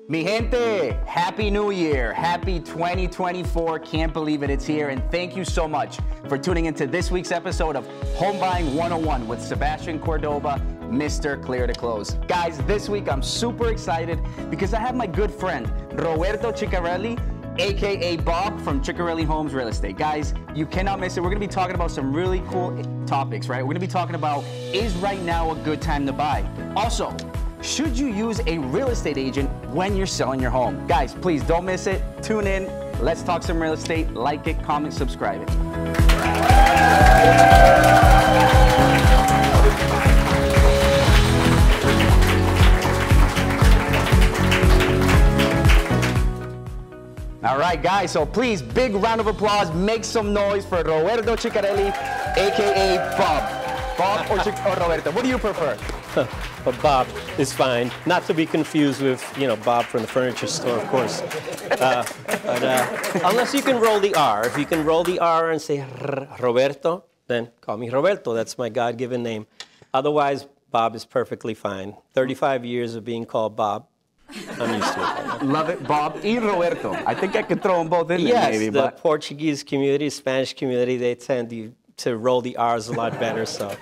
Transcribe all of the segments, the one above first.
Mi gente, Happy New Year. Happy 2024. Can't believe it, it's here. And thank you so much for tuning into this week's episode of Home Buying 101 with Sebastian Cordoba, Mr. Clear to Close. Guys, this week I'm super excited because I have my good friend, Roberto Ciccarelli, AKA Bob from Ciccarelli Homes Real Estate. Guys, you cannot miss it. We're gonna be talking about some really cool topics, right? We're gonna be talking about, is right now a good time to buy? Also, should you use a real estate agent when you're selling your home? Guys, please don't miss it. Tune in. Let's talk some real estate. Like it, comment, subscribe it. All right, guys, so please, big round of applause. Make some noise for Roberto Ciccarelli, AKA Bob. Bob or Roberto, what do you prefer? But Bob is fine. Not to be confused with, Bob from the furniture store, of course. Unless you can roll the R. If you can roll the R and say Roberto, then call me Roberto. That's my God-given name. Otherwise, Bob is perfectly fine. 35 years of being called Bob. I'm used to it. Love it, Bob y Roberto. I think I could throw them both in there, maybe. Yes, the Portuguese community, Spanish community, they tend to roll the R's a lot better, so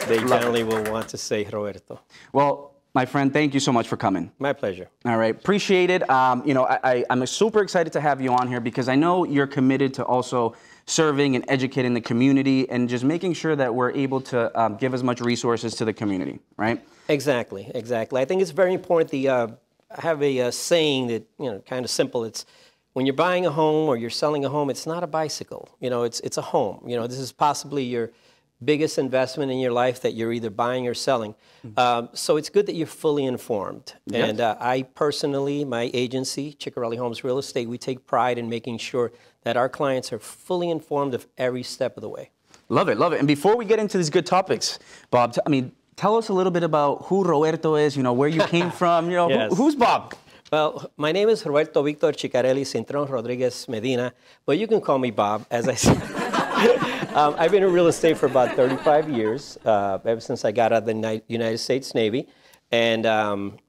they generally will want to say Roberto. Well, my friend, thank you so much for coming. My pleasure. All right, appreciate it. I'm super excited to have you on here because I know you're committed to also serving and educating the community and just making sure that we're able to give as much resources to the community, right? Exactly, exactly. I think it's very important. I have a saying that, kind of simple. It's when you're buying a home or you're selling a home, it's not a bicycle. It's a home. This is possibly your biggest investment in your life that you're either buying or selling. So it's good that you're fully informed. Yes. And I personally, my agency, Ciccarelli Homes Real Estate, we take pride in making sure that our clients are fully informed of every step of the way. Love it, love it. And before we get into these good topics, Bob, tell us a little bit about who Roberto is, where you came from, Yes. Who's Bob? Well, my name is Roberto Victor Ciccarelli Cintron Rodriguez Medina, but you can call me Bob, as I said. I've been in real estate for about 35 years, ever since I got out of the United States Navy. And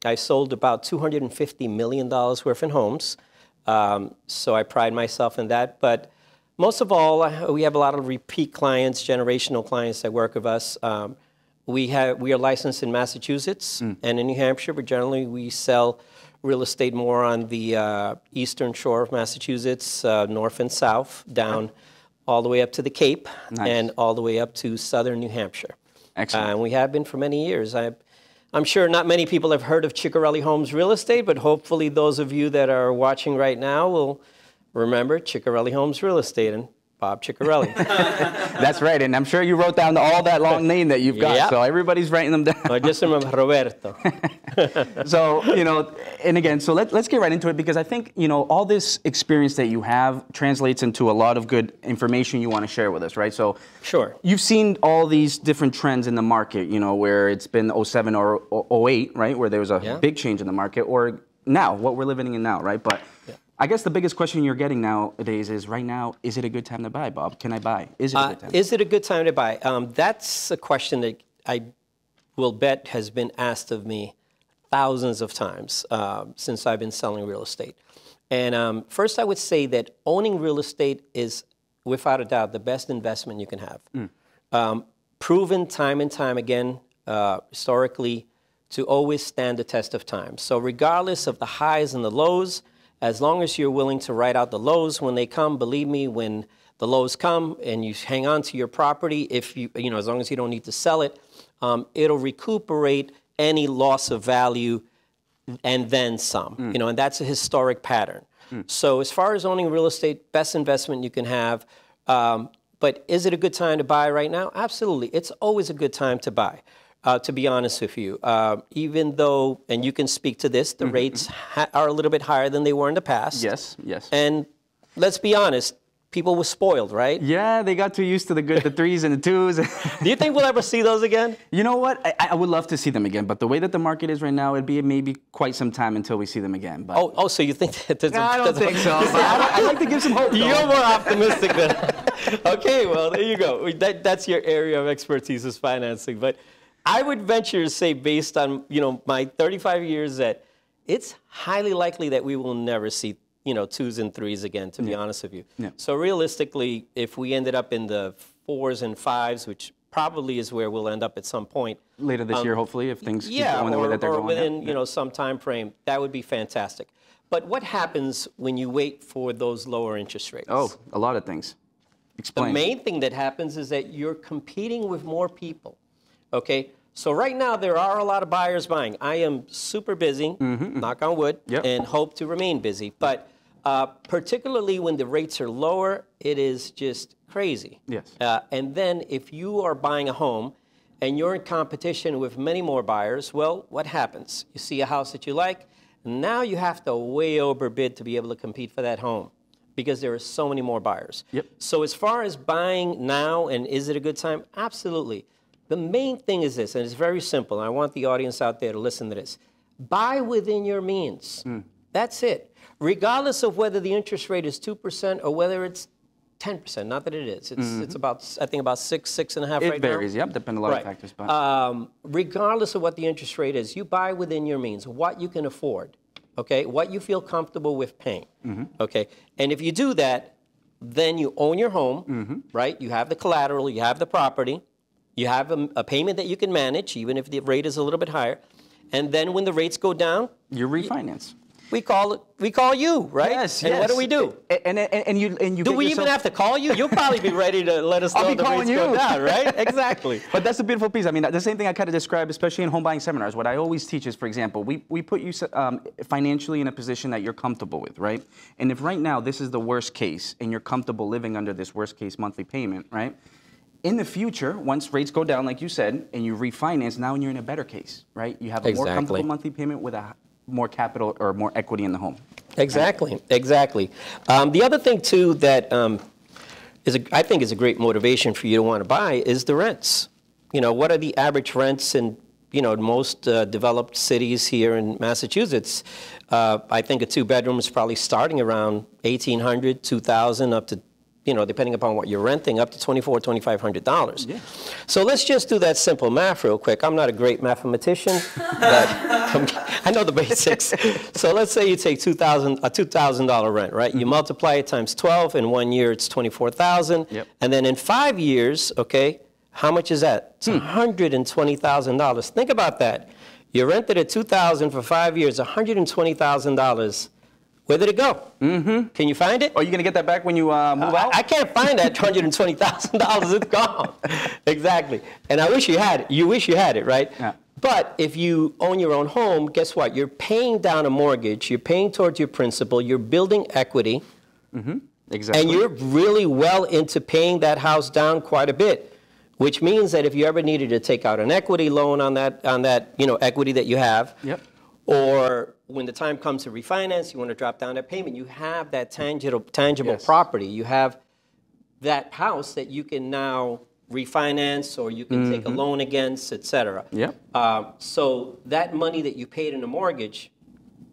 I sold about $250 million worth in homes. So I pride myself in that. But most of all, we have a lot of repeat clients, generational clients that work with us. We are licensed in Massachusetts and in New Hampshire, but generally we sell real estate more on the eastern shore of Massachusetts, north and south, down all the way up to the Cape, nice. And all the way up to southern New Hampshire. Excellent. And we have been for many years. I'm sure not many people have heard of Ciccarelli Homes Real Estate, but hopefully those of you that are watching right now will remember Ciccarelli Homes Real Estate and Bob Ciccarelli. That's right, and I'm sure you wrote down all that long name that you've got, yep. So everybody's writing them down. I just remember Roberto. So, and again, so let's get right into it because I think, all this experience that you have translates into a lot of good information you want to share with us, right? So sure. You've seen all these different trends in the market, where it's been 07 or 08, right, where there was a big change in the market, or now, what we're living in now, right? But I guess the biggest question you're getting nowadays is, right now, is it a good time to buy, Bob? Can I buy? Is it a good time? Is it a good time to buy? That's a question that I will bet has been asked of me thousands of times since I've been selling real estate. And first, I would say that owning real estate is, without a doubt, the best investment you can have. Proven time and time again, historically, to always stand the test of time. So regardless of the highs and the lows, as long as you're willing to ride out the lows when they come, believe me, when the lows come and you hang on to your property, as long as you don't need to sell it, it'll recuperate any loss of value and then some, and that's a historic pattern. So as far as owning real estate, best investment you can have. But is it a good time to buy right now? Absolutely. It's always a good time to buy. To be honest with you, even though, and you can speak to this, the rates are a little bit higher than they were in the past. Yes, yes. And let's be honest, people were spoiled, right? Yeah, they got too used to the 3s and the 2s. Do you think we'll ever see those again? You know what? I would love to see them again, but the way that the market is right now, it'd be maybe quite some time until we see them again. But oh, so you think that there's I don't think so. I'd like to give some hope. You're more optimistic than. Okay, well, there you go. That's your area of expertise is financing, but I would venture to say, based on my 35 years, that it's highly likely that we will never see, you know, 2s and 3s again, to be honest with you. So realistically, if we ended up in the 4s and 5s, which probably is where we'll end up at some point. Later this year, hopefully, if things keep going the way that they're going. Within, you know, some time frame, that would be fantastic. But what happens when you wait for those lower interest rates? Oh, a lot of things. Explain. The main thing that happens is that you're competing with more people, okay? So right now, there are a lot of buyers buying. I am super busy, knock on wood, and hope to remain busy. But particularly when the rates are lower, it is just crazy. Yes. And then if you are buying a home and you're in competition with many more buyers, well, what happens? You see a house that you like, and now you have to way overbid to be able to compete for that home, because there are so many more buyers. So as far as buying now, and is it a good time? Absolutely. The main thing is this, and it's very simple. I want the audience out there to listen to this. Buy within your means. That's it. Regardless of whether the interest rate is 2% or whether it's 10%, not that it is. It's about, I think, about 6.5 right now. It varies, depending on a lot of factors. But regardless of what the interest rate is, you buy within your means, what you can afford, okay? What you feel comfortable with paying, okay? And if you do that, then you own your home, right? You have the collateral, you have the property, you have a payment that you can manage, even if the rate is a little bit higher. And then when the rates go down, you refinance. We call you, right? Yes, and what do we do? And you do we even have to call you? You'll probably be ready to let us know the rates go down, right? Exactly. But that's the beautiful piece. I mean, the same thing I kind of describe, especially in home buying seminars. What I always teach is, for example, we put you financially in a position that you're comfortable with, right? And if right now this is the worst case, and you're comfortable living under this worst case monthly payment, right? In the future, once rates go down, like you said, and you refinance, now you're in a better case, right? You have a more comfortable monthly payment with a more capital or more equity in the home. Exactly, exactly. The other thing, too, that I think is a great motivation for you to want to buy is the rents. You know, what are the average rents in, you know, most developed cities here in Massachusetts? I think a 2-bedroom is probably starting around $1,800, $2,000, up to, you know, depending upon what you're renting, up to $2,400, $2,500. So let's just do that simple math real quick. I'm not a great mathematician, but I know the basics. So let's say you take a $2,000 rent, right? You multiply it times 12. In 1 year, it's $24,000. And then in 5 years, okay, how much is that? It's $120,000. Think about that. You rented at $2,000 for 5 years, $120,000. Where did it go? Can you find it? Are you going to get that back when you move out? I can't find that $120,000. It's gone. Exactly. And I wish you had it. You wish you had it, right? But if you own your own home, guess what? You're paying down a mortgage. You're paying towards your principal. You're building equity. Exactly. And you're really well into paying that house down quite a bit, which means that if you ever needed to take out an equity loan on that you know, equity that you have, or when the time comes to refinance, you want to drop down that payment, you have that tangible property. You have that house that you can now refinance, or you can take a loan against, et cetera. So that money that you paid in a mortgage,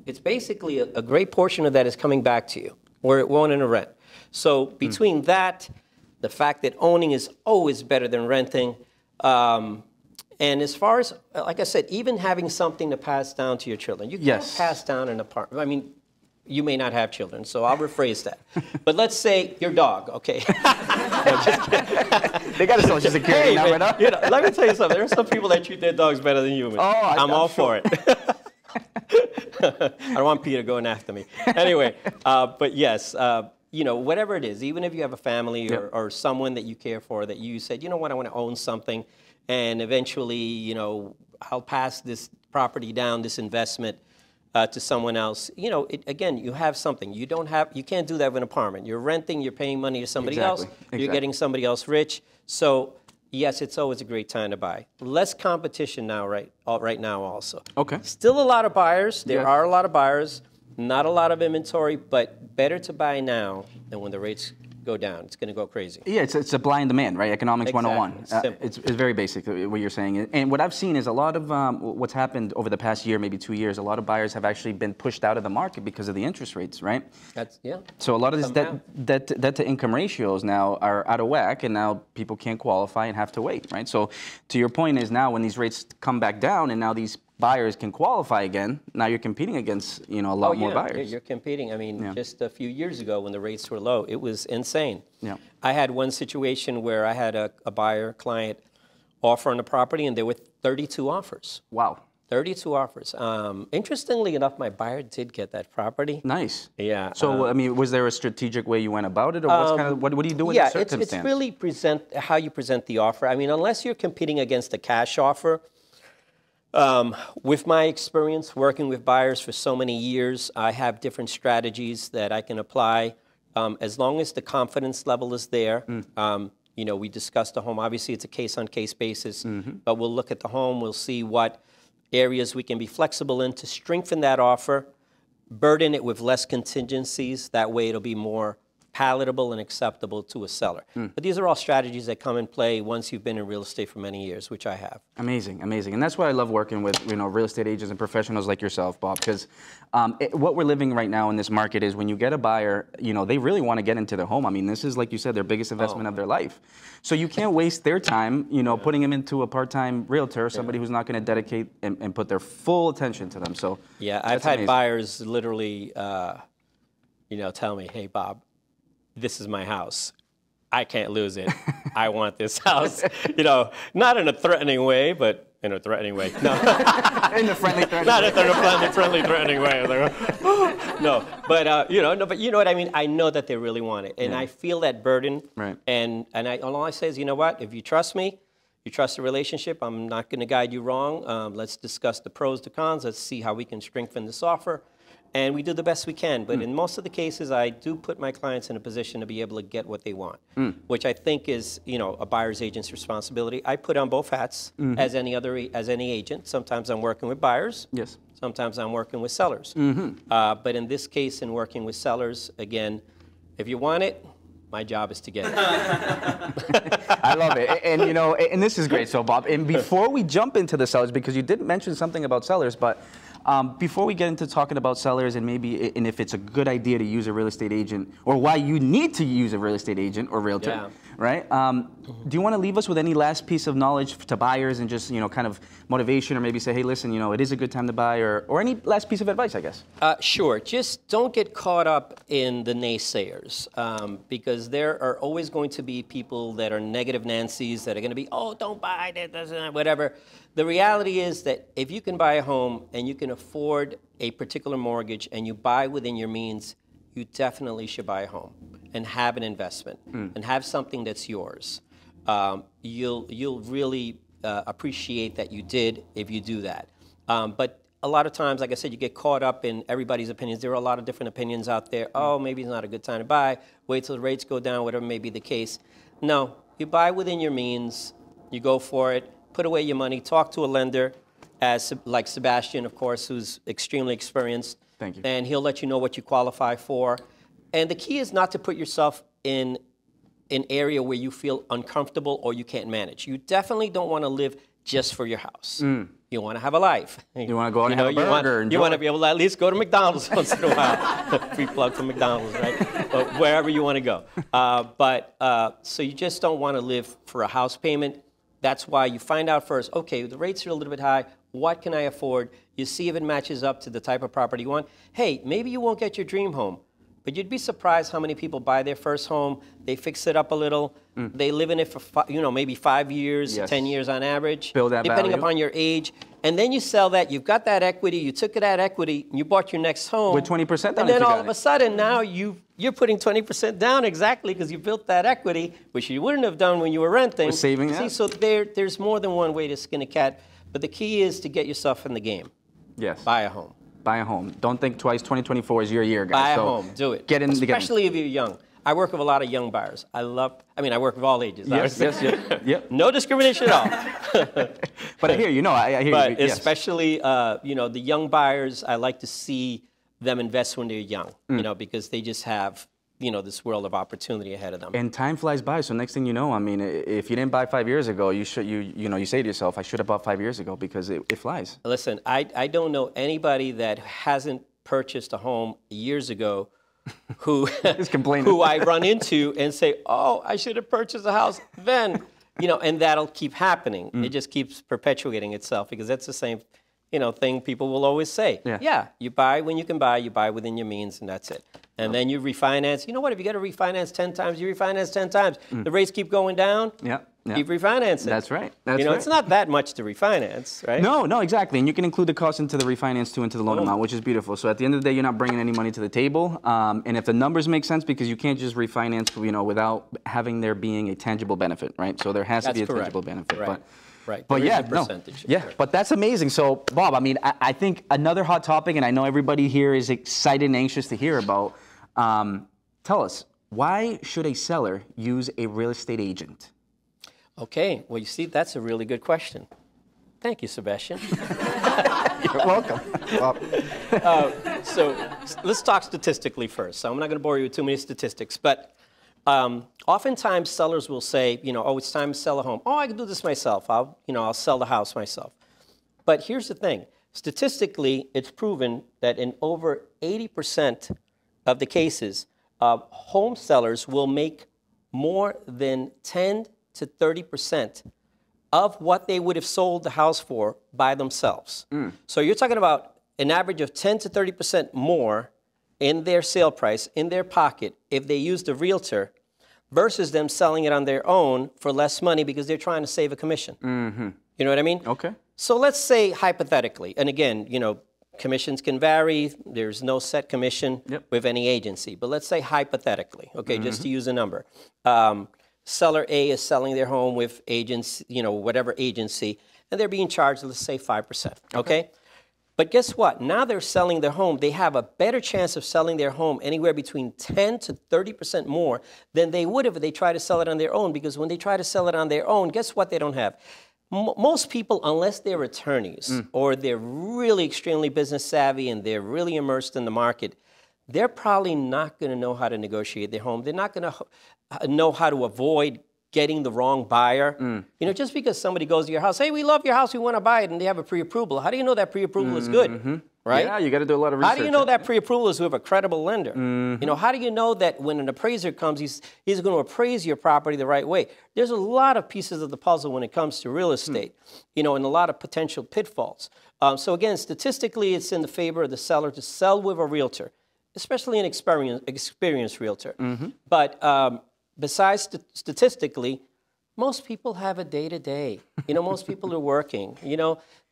it's basically a great portion of that is coming back to you, or it won't in a rent. So between that, the fact that owning is always better than renting, and as far as, like I said, even having something to pass down to your children. You can't pass down an apartment. I mean, you may not have children, so I'll rephrase that. But let's say your dog, okay. No, just kidding. They got a Social Security number, no? You know, let me tell you something. There are some people that treat their dogs better than humans. I'm all for it. I don't want Peter going after me. Anyway, but yes, you know, whatever it is, even if you have a family or someone that you care for, that you said, you know what, I want to own something, and eventually, you know, I'll pass this property down, this investment, to someone else. You know, again, you have something. You can't do that with an apartment. You're renting, you're paying money to somebody else, you're getting somebody else rich. So yes, it's always a great time to buy. Less competition now, right now also. Still a lot of buyers. There are a lot of buyers, not a lot of inventory, but better to buy now than when the rates go down. It's going to go crazy. Yeah, it's a blind demand, right? Economics 101. It's very basic, what you're saying. And what I've seen is a lot of what's happened over the past year, maybe 2 years, a lot of buyers have actually been pushed out of the market because of the interest rates, right? So a lot of these debt to income ratios now are out of whack, and now people can't qualify and have to wait, right? So to your point is now when these rates come back down and now these buyers can qualify again, now you're competing against, a lot more buyers. You're competing. I mean, just a few years ago when the rates were low, it was insane. Yeah. I had one situation where I had a buyer client offer on the property, and there were 32 offers. Wow. 32 offers. Interestingly enough, my buyer did get that property. Nice. Yeah. So, I mean, was there a strategic way you went about it, or what do you do in that circumstance? Yeah, it's really how you present the offer. I mean, unless you're competing against a cash offer, with my experience working with buyers for so many years, I have different strategies that I can apply. As long as the confidence level is there, we discuss the home. Obviously, it's a case-on-case basis, but we'll look at the home. We'll see what areas we can be flexible in to strengthen that offer, burden it with less contingencies. That way it'll be more palatable and acceptable to a seller. But these are all strategies that come in play once you've been in real estate for many years, which I have. Amazing, amazing. And that's why I love working with real estate agents and professionals like yourself, Bob, because what we're living right now in this market is when you get a buyer, they really want to get into their home. I mean, this is, like you said, their biggest investment of their life. So you can't waste their time, putting them into a part-time realtor, somebody who's not going to dedicate and put their full attention to them. So yeah, I've had buyers literally, tell me, hey, Bob, this is my house. I can't lose it. I want this house. Not in a threatening way, but in a threatening way. No. In the friendly, threatening Not way. in a friendly, threatening way. No, but but you know what I mean. I know that they really want it, and I feel that burden. Right. And all I say is, you know what? If you trust me, you trust the relationship. I'm not going to guide you wrong. Let's discuss the pros, the cons. Let's see how we can strengthen this offer. And we do the best we can. But in most of the cases, I do put my clients in a position to be able to get what they want, which I think is, a buyer's agent's responsibility. I put on both hats as any agent. Sometimes I'm working with buyers. Yes. Sometimes I'm working with sellers. But in this case, in working with sellers, again, if you want it, my job is to get it. I love it. And, and this is great. So, Bob, and before we jump into the sellers, because you did mention something about sellers, but before we get into talking about sellers and and if it's a good idea to use a real estate agent or why you need to use a real estate agent or realtor, right? Do you want to leave us with any last piece of knowledge to buyers and just, kind of motivation, or maybe say, hey, listen, it is a good time to buy, or any last piece of advice, I guess? Sure. Just don't get caught up in the naysayers, because there are always going to be people that are negative Nancys that are going to be, oh, don't buy that, whatever. The reality is that if you can buy a home and you can afford a particular mortgage and you buy within your means, you definitely should buy a home and have an investment and have something that's yours. You'll really appreciate that you did if you do that. But a lot of times, like I said, you get caught up in everybody's opinions. There are a lot of different opinions out there. Oh, maybe it's not a good time to buy. Wait till the rates go down, whatever may be the case. No, you buy within your means. You go for it. Put away your money. Talk to a lender, like Sebastian, of course, who's extremely experienced. Thank you. And he'll let you know what you qualify for. And the key is not to put yourself in an area where you feel uncomfortable or you can't manage. You definitely don't want to live just for your house. You want to have a life. You want to go out and have a burger. You want to be able to at least go to McDonald's once in a while. Free plug for McDonald's, right? Or wherever you want to go. So you just don't want to live for a house payment. That's why you find out first, okay, the rates are a little bit high. What can I afford? You see if it matches up to the type of property you want. Hey, maybe you won't get your dream home, but you'd be surprised how many people buy their first home, they fix it up a little, they live in it for maybe 5 years, 10 years on average, build that depending value upon your age. And then you sell that, you've got that equity, you took that equity, and you bought your next home. With 20% down. And then all of a sudden now you're putting 20% down exactly because you built that equity, which you wouldn't have done when you were renting. We're saving that. See, so there's more than one way to skin a cat, but the key is to get yourself in the game. Yes. Buy a home. Buy a home. Don't think twice. 2024 is your year, guys. Buy a home. Do it. Get in. Especially if you're young. I work with a lot of young buyers. I work with all ages. Yes. Yep. No discrimination at all. But I hear you. No, I hear you. But especially, the young buyers, I like to see them invest when they're young, because they just have, this world of opportunity ahead of them. And time flies by. So next thing you know, I mean, if you didn't buy 5 years ago, you say to yourself, I should have bought 5 years ago, because it flies. Listen, I don't know anybody that hasn't purchased a home years ago who I run into and say, oh, I should have purchased a house then, and that'll keep happening. It just keeps perpetuating itself, because that's the same, thing people will always say. Yeah, you buy when you can buy, you buy within your means, and that's it. And then you refinance. You know what? If you got to refinance 10 times, you refinance 10 times. The rates keep going down. Keep refinancing. That's right. It's not that much to refinance, right? No, exactly. And you can include the cost into the refinance too, into the loan amount, which is beautiful. So at the end of the day, you're not bringing any money to the table. And if the numbers make sense, because you can't just refinance, without having there being a tangible benefit, right? So there has to be a tangible benefit. Right. But yeah, but that's amazing. So Bob, I mean, I think another hot topic, and I know everybody here is excited and anxious to hear about. Tell us, why should a seller use a real estate agent? Okay, well, you see, that's a really good question. Thank you, Sebastian. You're welcome. So let's talk statistically first. So I'm not going to bore you with too many statistics, but oftentimes sellers will say, oh, it's time to sell a home. Oh, I can do this myself. I'll sell the house myself. But here's the thing. Statistically, it's proven that in over 80% of the cases, home sellers will make more than 10 to 30% of what they would have sold the house for by themselves. So you're talking about an average of 10 to 30% more in their sale price, in their pocket, if they used a realtor, versus them selling it on their own for less money because they're trying to save a commission. You know what I mean? Okay. So let's say hypothetically, and again, commissions can vary. There's no set commission with any agency. But let's say hypothetically, okay, just to use a number. Seller A is selling their home with agents, whatever agency, and they're being charged, let's say, 5%, okay? But guess what? Now they're selling their home. They have a better chance of selling their home anywhere between 10 to 30% more than they would have if they try to sell it on their own, because when they try to sell it on their own, guess what they don't have? Most people, unless they're attorneys or they're really extremely business savvy and they're really immersed in the market, they're probably not going to know how to negotiate their home. They're not going to know how to avoid getting the wrong buyer. Just because somebody goes to your house, hey, we love your house, we want to buy it, and they have a pre-approval. How do you know that pre-approval is good? Right? Yeah, you got to do a lot of research. How do you know that pre-approval is with a credible lender? How do you know that when an appraiser comes, he's going to appraise your property the right way? There's a lot of pieces of the puzzle when it comes to real estate, and a lot of potential pitfalls. So again, statistically, it's in the favor of the seller to sell with a realtor, especially an experienced realtor. But besides statistically, most people have a day-to-day. Most people are working.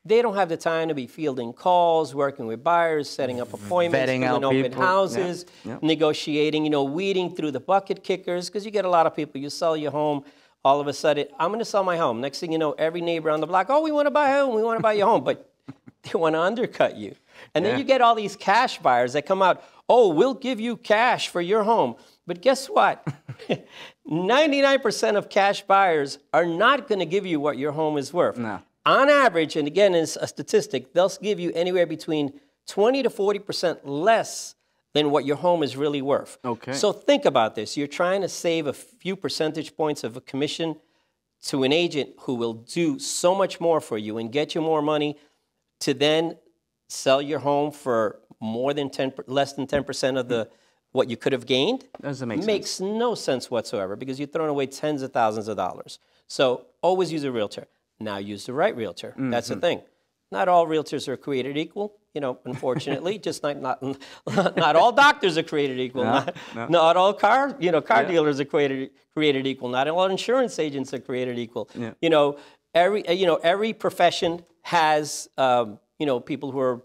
They don't have the time to be fielding calls, working with buyers, setting up appointments, Vetting doing open houses, negotiating, weeding through the bucket kickers, because you get a lot of people, you sell your home, all of a sudden, I'm going to sell my home. Next thing you know, every neighbor on the block, oh, we want to buy a home, we want to buy your home, but they want to undercut you. And then you get all these cash buyers that come out, oh, we'll give you cash for your home. But guess what? 99% of cash buyers are not going to give you what your home is worth. No. On average, and again, it's a statistic, they'll give you anywhere between 20 to 40% less than what your home is really worth. Okay. So think about this. You're trying to save a few percentage points of a commission to an agent who will do so much more for you and get you more money to then sell your home for less than 10% of what you could have gained. Doesn't make sense. Makes no sense whatsoever, because you're throwing away tens of thousands of dollars. So always use a realtor. Now use the right realtor. That's the thing. Not all realtors are created equal, unfortunately. Just not all doctors are created equal. Not all car dealers are created equal. Not all insurance agents are created equal. Every profession has people who are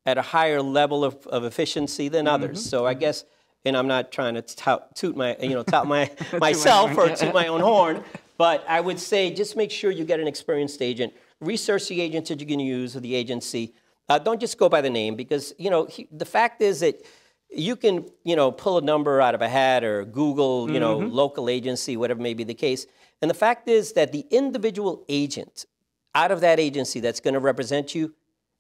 at a higher level of efficiency than others. So I guess, and I'm not trying to toot myself or toot my own horn, but I would say just make sure you get an experienced agent. Research the agent that you're going to use or the agency. Don't just go by the name, because the fact is that you can pull a number out of a hat or Google local agency, whatever may be the case. And the fact is that the individual agent out of that agency that's going to represent you,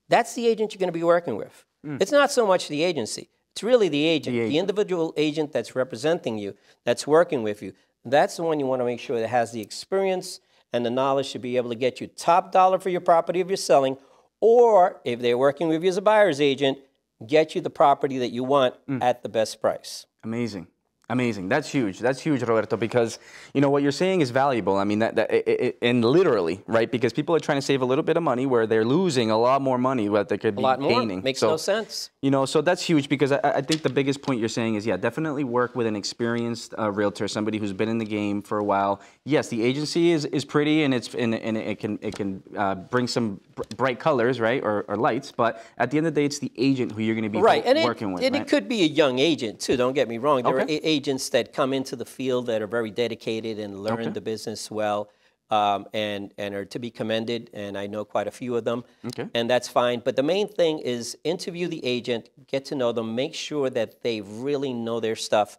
that's the agent you're going to be working with. It's not so much the agency. It's really the agent, the individual agent that's representing you, that's working with you. That's the one you want to make sure that has the experience and the knowledge to be able to get you top dollar for your property if you're selling, or if they're working with you as a buyer's agent, get you the property that you want at the best price. Amazing. Amazing. That's huge. That's huge, Roberto, because, you know, what you're saying is valuable. I mean, and literally, right? Because people are trying to save a little bit of money where they're losing a lot more money what they could be gaining. Makes no sense. You know, so that's huge because I think the biggest point you're saying is, yeah, definitely work with an experienced realtor, somebody who's been in the game for a while. Yes, the agency is pretty and it can bring some bright colors, right, or lights, but at the end of the day, it's the agent who you're going to be working with. And it could be a young agent too. Don't get me wrong. There are agents that come into the field that are very dedicated and learn the business well, and are to be commended, and I know quite a few of them, and that's fine. But the main thing is interview the agent, get to know them, make sure that they really know their stuff.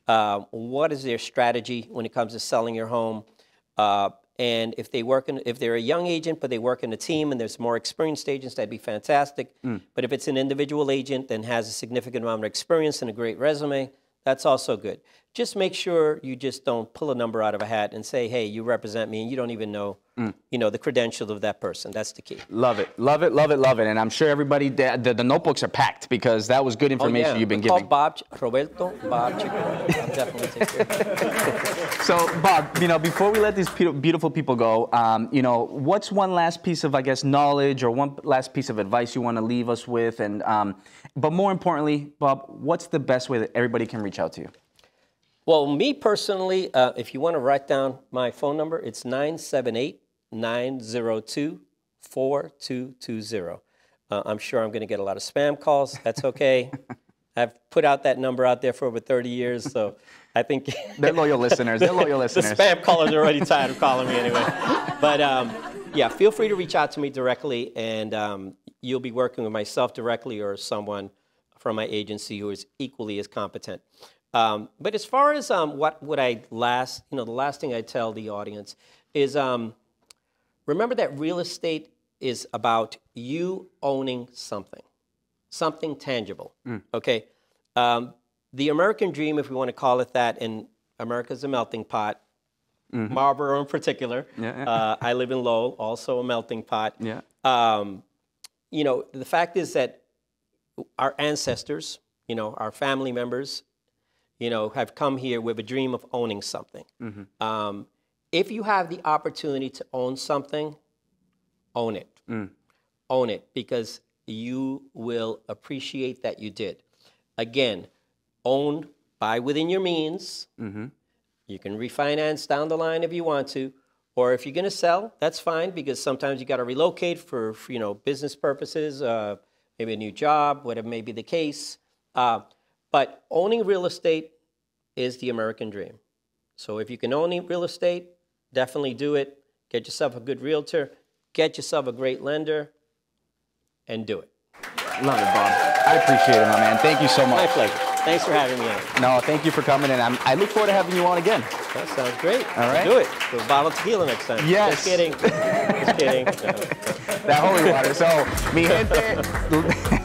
What is their strategy when it comes to selling your home? And if they're a young agent but they work in a team and there's more experienced agents, that'd be fantastic. But if it's an individual agent and has a significant amount of experience and a great resume, that's also good. Just make sure you just don't pull a number out of a hat and say, hey, you represent me, and you don't even know, you know, the credentials of that person. That's the key. Love it, love it, love it, love it. And I'm sure everybody, the notebooks are packed because that was good information you've been giving. Roberto, Bob Ciccarelli. I'll definitely take care of it. So, Bob, you know, before we let these beautiful people go, you know, what's one last piece of, I guess, knowledge or one last piece of advice you want to leave us with? And, but more importantly, Bob, what's the best way that everybody can reach out to you? Well, me personally, if you want to write down my phone number, it's 978-902-4220. I'm sure I'm going to get a lot of spam calls. That's okay. I've put out that number out there for over 30 years, so I think... They're loyal listeners. They're loyal listeners. The spam callers are already tired of calling me anyway. But, yeah, feel free to reach out to me directly, and you'll be working with myself directly or someone from my agency who is equally as competent. But as far as what would I the last thing I tell the audience is remember that real estate is about you owning something tangible, okay? The American dream, if we want to call it that, and America's a melting pot, Marlboro in particular. I live in Lowell, also a melting pot. You know, the fact is that our ancestors, you know, our family members, you know, have come here with a dream of owning something. If you have the opportunity to own something, own it. Own it, because you will appreciate that you did. Again, own, buy within your means. You can refinance down the line if you want to, or if you're going to sell, that's fine, because sometimes you got to relocate for, you know, business purposes, maybe a new job, whatever may be the case. But owning real estate is the American dream. So if you can own real estate, definitely do it. Get yourself a good realtor, get yourself a great lender, and do it. Love it, Bob. I appreciate it, my man. Thank you so much. My pleasure. Thanks for having me on. No, thank you for coming in. I look forward to having you on again. That sounds great. All right. Do it. Do a bottle of tequila next time. Yes. Just kidding. Just kidding. No. That holy water. So, mi gente,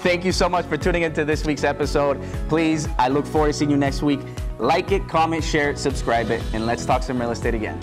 thank you so much for tuning into this week's episode. Please, I look forward to seeing you next week. Like it, comment, share it, subscribe it, and let's talk some real estate again.